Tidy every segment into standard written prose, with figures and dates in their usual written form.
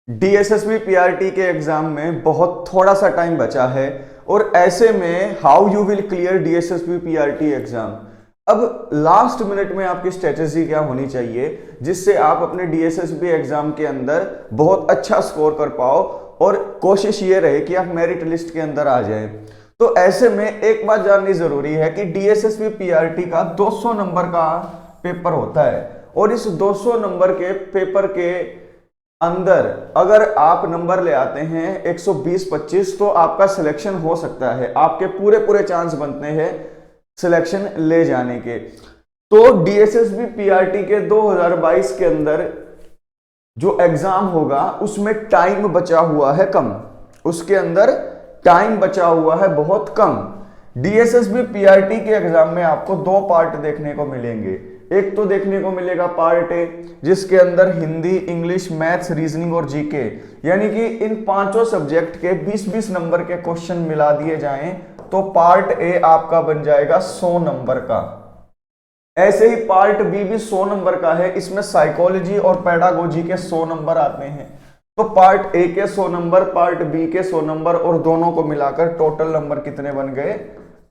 DSSB PRT के exam में बहुत थोड़ा सा टाइम बचा है और ऐसे में how you will clear DSSB PRT exam. अब लास्ट मिनट में आपकी स्ट्रेटेजी क्या होनी चाहिए जिससे आप अपने डीएसएसबी एग्जाम के अंदर बहुत अच्छा स्कोर कर पाओ और कोशिश ये रहे कि आप मेरिट लिस्ट के अंदर आ जाएं। तो ऐसे में एक बात जाननी जरूरी है कि डीएसएसबी पीआरटी का 200 नंबर का पेपर होता है और इस 200 नंबर के पेपर के अंदर अगर आप नंबर ले आते हैं 120-25 तो आपका सिलेक्शन हो सकता है, आपके पूरे पूरे चांस बनते हैं सिलेक्शन ले जाने के। तो डीएसएसबी पीआरटी के 2022 के अंदर जो एग्जाम होगा उसमें टाइम बचा हुआ है कम, उसके अंदर टाइम बचा हुआ है बहुत कम। डीएसएसबी पीआरटी के एग्जाम में आपको दो पार्ट देखने को मिलेंगे। एक तो देखने को मिलेगा पार्ट ए जिसके अंदर हिंदी, इंग्लिश, मैथ्स, रीजनिंग और जीके यानी कि इन पांचों सब्जेक्ट के 20-20 नंबर के क्वेश्चन मिला दिए जाएं तो पार्ट ए आपका बन जाएगा 100 नंबर का। ऐसे ही पार्ट बी भी 100 नंबर का है, इसमें साइकोलॉजी और पेडागोजी के 100 नंबर आते हैं। तो पार्ट ए के 100 नंबर, पार्ट बी के 100 नंबर और दोनों को मिलाकर टोटल नंबर कितने बन गए?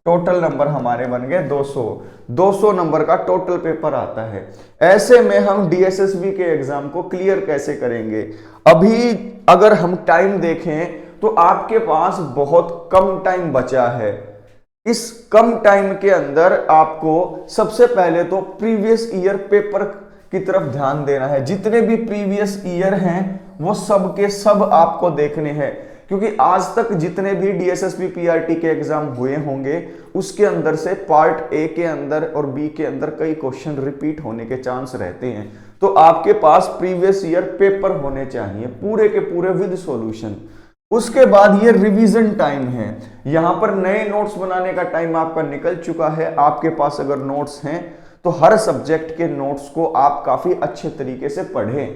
टोटल नंबर हमारे बन गए 200। 200 नंबर का टोटल पेपर आता है। ऐसे में हम डीएसएसबी के एग्जाम को क्लियर कैसे करेंगे? अभी अगर हम टाइम देखें तो आपके पास बहुत कम टाइम बचा है। इस कम टाइम के अंदर आपको सबसे पहले तो प्रीवियस ईयर पेपर की तरफ ध्यान देना है। जितने भी प्रीवियस ईयर हैं वो सब के सब आपको देखने हैं, क्योंकि आज तक जितने भी डीएसएसबी पीआरटी के एग्जाम हुए होंगे उसके अंदर से पार्ट ए के अंदर और बी के अंदर कई क्वेश्चन रिपीट होने के चांस रहते हैं। तो आपके पास प्रीवियस ईयर पेपर होने चाहिए पूरे के पूरे विद सॉल्यूशन। उसके बाद ये रिवीजन टाइम है, यहां पर नए नोट्स बनाने का टाइम आपका निकल चुका है। आपके पास अगर नोट्स हैं तो हर सब्जेक्ट के नोट्स को आप काफी अच्छे तरीके से पढ़ें,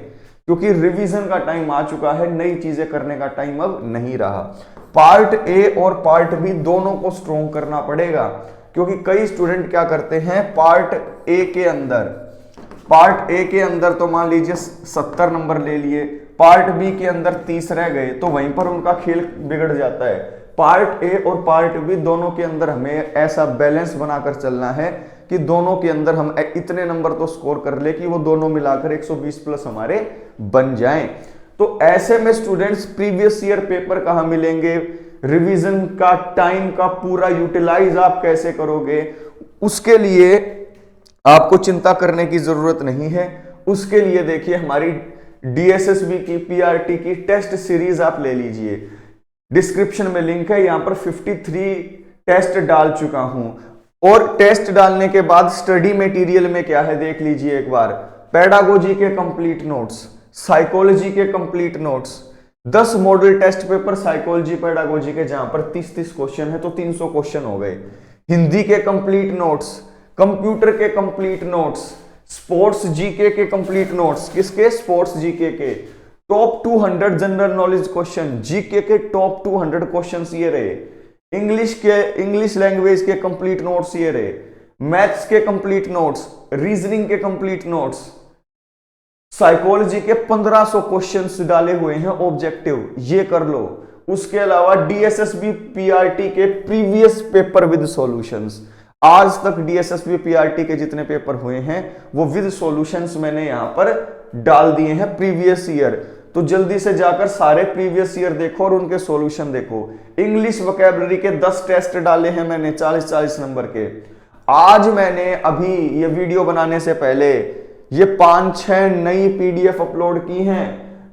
क्योंकि रिवीजन का टाइम आ चुका है, नई चीजें करने का टाइम अब नहीं रहा। पार्ट ए और पार्ट बी दोनों को स्ट्रॉन्ग करना पड़ेगा, क्योंकि कई स्टूडेंट क्या करते हैं पार्ट ए के अंदर तो मान लीजिए 70 नंबर ले लिए, पार्ट बी के अंदर 30 रह गए तो वहीं पर उनका खेल बिगड़ जाता है। पार्ट ए और पार्ट बी दोनों के अंदर हमें ऐसा बैलेंस बनाकर चलना है कि दोनों के अंदर हम इतने नंबर तो स्कोर कर ले कि वो दोनों मिलाकर 120 प्लस हमारे बन जाएं। तो ऐसे में स्टूडेंट्स प्रीवियस ईयर पेपर कहां मिलेंगे, रिवीजन का टाइम का पूरा यूटिलाइज आप कैसे करोगे, उसके लिए आपको चिंता करने की जरूरत नहीं है। उसके लिए देखिए हमारी डीएसएसबी की पीआरटी की टेस्ट सीरीज आप ले लीजिए, डिस्क्रिप्शन में लिंक है, यहां पर 53 टेस्ट डाल चुका हूं। और टेस्ट डालने के बाद स्टडी मटेरियल में क्या है देख लीजिए एक बार। पेडागोजी के कंप्लीट नोट्स, साइकोलॉजी के complete notes, 10 model test paper psychology pedagogy के, जहां पर 30-30 क्वेश्चन है तो 300 क्वेश्चन हो गए। हिंदी के कंप्लीट नोट्स, कंप्यूटर के कंप्लीट नोट्स, स्पोर्ट्स जीके के कंप्लीट नोट्स, किसके? स्पोर्ट्स जीके के top 200 general knowledge question, GK के टॉप 200 क्वेश्चंस ये रहे। इंग्लिश लैंग्वेज के कंप्लीट नोट्स ये रहे, मैथ्स के कंप्लीट नोट्स, रीजनिंग के कंप्लीट नोट्स, साइकोलॉजी के 1500 क्वेश्चंस डाले हुए हैं ऑब्जेक्टिव, ये कर लो। उसके अलावा डीएसएसबी पीआरटी के प्रीवियस पेपर विद सॉल्यूशंस, आज तक डीएसएसबी पीआरटी के जितने पेपर हुए हैं वो विद सॉल्यूशंस मैंने यहां पर डाल दिए हैं प्रीवियस ईयर। तो जल्दी से जाकर सारे प्रीवियस ईयर देखो और उनके सॉल्यूशन देखो। इंग्लिश वोकैबुलरी के 10 टेस्ट डाले हैं मैंने 40-40 नंबर के। आज मैंने अभी ये वीडियो बनाने से पहले ये 5-6 नई पीडीएफ अपलोड की हैं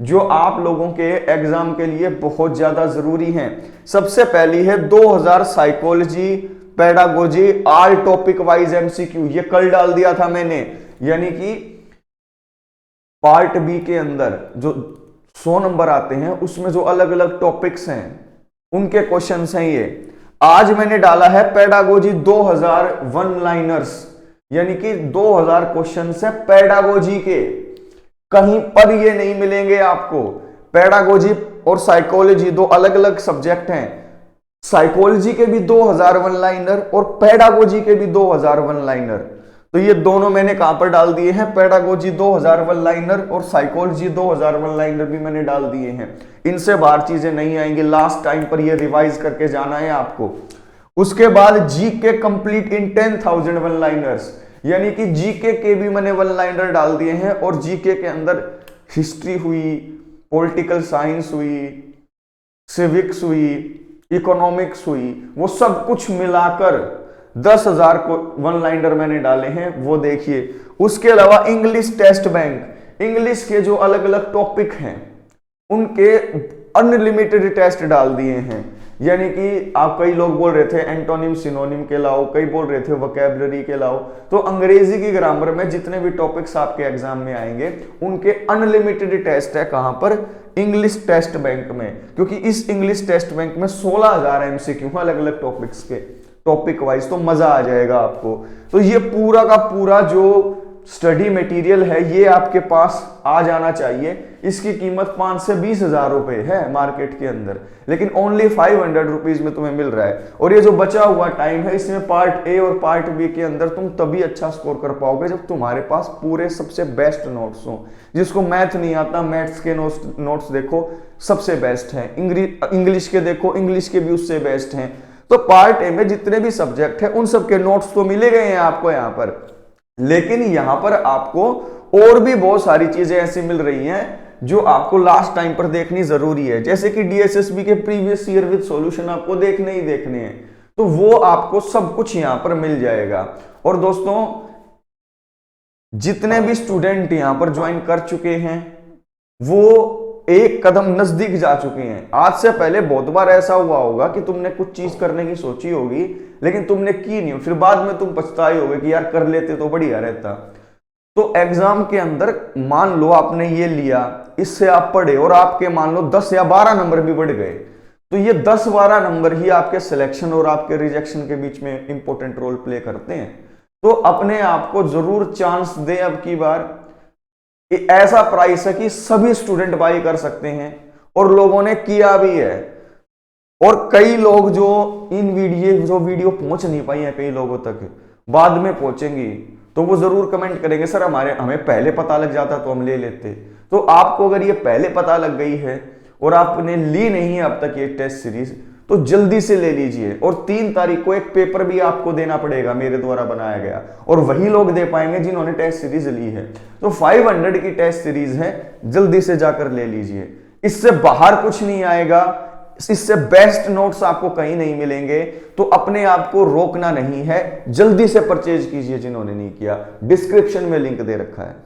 जो आप लोगों के एग्जाम के लिए बहुत ज्यादा जरूरी हैं। सबसे पहली है 2000 psychology pedagogy all topic wise MCQ, ये कल डाल दिया था मैंने। यानी कि पार्ट बी के अंदर जो 100 नंबर आते हैं उसमें जो अलग अलग टॉपिक्स हैं उनके क्वेश्चंस हैं ये। आज मैंने डाला है पेडागोजी 2000 वन लाइनर्स, यानी कि 2000 क्वेश्चंस है पेडागोजी के, कहीं पर ये नहीं मिलेंगे आपको। पेडागोजी और साइकोलॉजी दो अलग अलग सब्जेक्ट हैं, साइकोलॉजी के भी 2000 वन लाइनर और पेडागोजी के भी 2000 वन लाइनर। तो ये दोनों मैंने कहां पर डाल दिए हैं, पेडागोजी 2000 वन लाइनर और साइकोलॉजी 2000 वन लाइनर भी मैंने डाल दिए हैं। इनसे बाहर चीजें नहीं आएंगी, लास्ट टाइम पर ये रिवाइज करके जाना है आपको। उसके बाद GK complete in 10,000 one liners, यानी कि जीके के भी मैंने वन लाइनर डाल दिए हैं। और जीके के अंदर हिस्ट्री हुई, पॉलिटिकल साइंस हुई, सिविक्स हुई, इकोनॉमिक्स हुई, वो सब कुछ मिलाकर 10,000 को वन लाइनर मैंने डाले हैं, वो देखिए। उसके अलावा इंग्लिश टेस्ट बैंक, इंग्लिश के जो अलग अलग टॉपिक हैं उनके अनलिमिटेड टेस्ट डाल दिए हैं। यानी कि आप, कई लोग बोल रहे थे एंटोनिम सिनोनिम के लाओ, कई बोल रहे थे वोकैबुलरी के लाओ। तो अंग्रेजी की ग्रामर में जितने भी टॉपिक्स आपके एग्जाम में आएंगे उनके अनलिमिटेड टेस्ट है। कहां पर? इंग्लिश टेस्ट बैंक में। क्योंकि इस इंग्लिश टेस्ट बैंक में 16,000 एमसीक्यू हैं अलग अलग टॉपिक्स के, टॉपिक वाइज, तो मजा आ जाएगा आपको। तो ये पूरा का पूरा जो स्टडी मटेरियल है ये आपके पास आ जाना चाहिए। इसकी कीमत 5 से 20,000 रुपए है मार्केट के अंदर, लेकिन ओनली 500 रुपीज में तुम्हें मिल रहा है। और ये जो बचा हुआ टाइम है इसमें पार्ट ए और पार्ट बी के अंदर तुम तभी अच्छा स्कोर कर पाओगे जब तुम्हारे पास पूरे सबसे बेस्ट नोट्स हो। जिसको मैथ नहीं आता, मैथ्स के नोट्स देखो सबसे बेस्ट है, इंग्लिश के देखो, इंग्लिश के भी उससे बेस्ट हैं। तो पार्ट ए में जितने भी सब्जेक्ट है उन सब के नोट्स तो मिले गए हैं आपको यहाँ पर, लेकिन यहां पर आपको और भी बहुत सारी चीजें ऐसी मिल रही हैं जो आपको लास्ट टाइम पर देखनी जरूरी है। जैसे कि डीएसएसबी के प्रीवियस ईयर विद सॉल्यूशन आपको देखने ही देखने हैं, तो वो आपको सब कुछ यहां पर मिल जाएगा। और दोस्तों, जितने भी स्टूडेंट यहां पर ज्वाइन कर चुके हैं वो एक कदम नजदीक जा चुके हैं। आज से पहले बहुत बार ऐसा हुआ होगा कि तुमने कुछ चीज करने की सोची होगी लेकिन तुमने की नहीं, फिर बाद में तुम पछताए होगे कि यार कर लेते तो बढ़िया रहता। तो एग्जाम के अंदर मान लो आपने ये लिया, इससे आप पढ़े और आपके मान लो 10 या 12 नंबर भी बढ़ गए, तो ये 10-12 नंबर ही आपके सिलेक्शन और आपके रिजेक्शन के बीच में इंपॉर्टेंट रोल प्ले करते हैं। तो अपने आप को जरूर चांस दे। अब की बार ऐसा प्राइस है कि सभी स्टूडेंट बाई कर सकते हैं और लोगों ने किया भी है। और कई लोग जो वीडियो पहुंच नहीं पाई है कई लोगों तक, बाद में पहुंचेंगी, तो वो जरूर कमेंट करेंगे सर हमें पहले पता लग जाता तो हम ले लेते। तो आपको अगर ये पहले पता लग गई है और आपने ली नहीं है अब तक ये टेस्ट सीरीज, तो जल्दी से ले लीजिए। और 3 तारीख को एक पेपर भी आपको देना पड़ेगा मेरे द्वारा बनाया गया, और वही लोग दे पाएंगे जिन्होंने टेस्ट सीरीज ली है। तो 500 की टेस्ट सीरीज है, जल्दी से जाकर ले लीजिए। इससे बाहर कुछ नहीं आएगा, इससे बेस्ट नोट्स आपको कहीं नहीं मिलेंगे। तो अपने आप को रोकना नहीं है, जल्दी से परचेज कीजिए जिन्होंने नहीं किया। डिस्क्रिप्शन में लिंक दे रखा है।